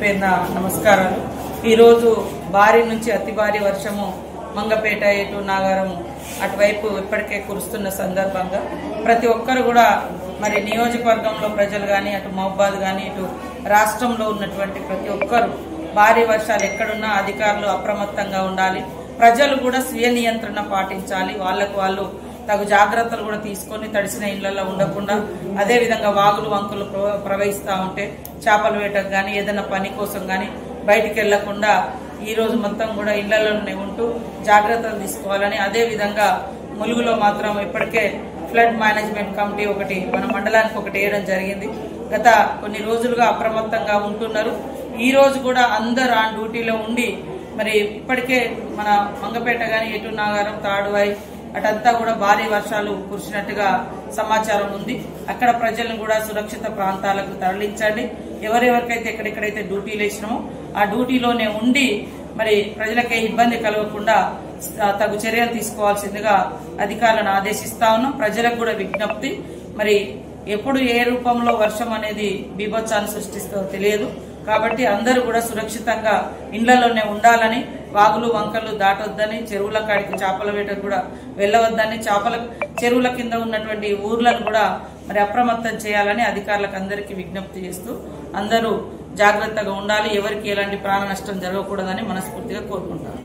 పేరున నమస్కారాలు। ఈ రోజు భారీ నుంచి అతి భారీ వర్షము మంగపేట ఏటు నాగారం అటువైపు ఇప్పటికే కురుస్తున్న సందర్భంగా ప్రతి ఒక్కరు కూడా మరి నియోజకవర్గంలో ప్రజలు గాని అటు మహబాద్ గాని ఇటు రాష్ట్రంలో ఉన్నటువంటి ప్రతి ఒక్కరు భారీ వర్షాలు ఎక్కడున్నా అధికారులు అప్రమత్తంగా ఉండాలి। ప్రజలు కూడా స్వీయ నియంత్రణ పాటించాలి। వాళ్ళు తగు జాగ్రత్తలు కూడా తీసుకొని తడిసిన ఇళ్లలో ఉండకుండా అదే విధంగా వాగులు వంకులు ప్రవహిస్తూ ఉంటే చేపల వేటకు గాని ఏదైనా పని కోసం గాని బయటికి వెళ్లకుండా ఈ రోజు మొత్తం కూడా ఇళ్లలోనే ఉంటూ జాగ్రత్తలు తీసుకోవాలని, అదే విధంగా ములుగులో మాత్రం ఇప్పటికే ఫ్లడ్ మేనేజ్మెంట్ కమిటీ ఒకటి మన మండలానికి ఒకటి వేయడం జరిగింది। గత కొన్ని రోజులుగా అప్రమత్తంగా ఉంటున్నారు। ఈ రోజు కూడా అందరూ ఆన్ డ్యూటీలో ఉండి మరి ఇప్పటికే మన మంగపేట గాని ఎటు నాగారం తాడువాయి అటంతా కూడా భారీ వర్షాలు కురిసినట్టుగా సమాచారం ఉంది। అక్కడ ప్రజలను కూడా సురక్షిత ప్రాంతాలకు తరలించండి। ఎవరెవరికైతే ఎక్కడెక్కడైతే డ్యూటీలు వేసినామో ఆ డ్యూటీలోనే ఉండి మరి ప్రజలకే ఇబ్బంది కలగకుండా తగు చర్యలు తీసుకోవాల్సిందిగా అధికారులను ఆదేశిస్తా ఉన్నాం। ప్రజలకు కూడా విజ్ఞప్తి, మరి ఎప్పుడు ఏ రూపంలో వర్షం అనేది బీభత్సాన్ని సృష్టిస్తుందో తెలియదు కాబట్టి అందరూ కూడా సురక్షితంగా ఇండ్లలోనే ఉండాలని, వాగులు వంకలు దాటొద్దని, చెరువుల కాడికి చేపల వేటకు కూడా వెళ్ళవద్దని, చెరువుల కింద ఉన్నటువంటి ఊర్లను కూడా మరి అప్రమత్తం చేయాలని అధికారులకు అందరికీ విజ్ఞప్తి చేస్తూ అందరూ జాగ్రత్తగా ఉండాలి। ఎవరికి ఎలాంటి ప్రాణ నష్టం జరగకూడదని మనస్ఫూర్తిగా కోరుకుంటారు।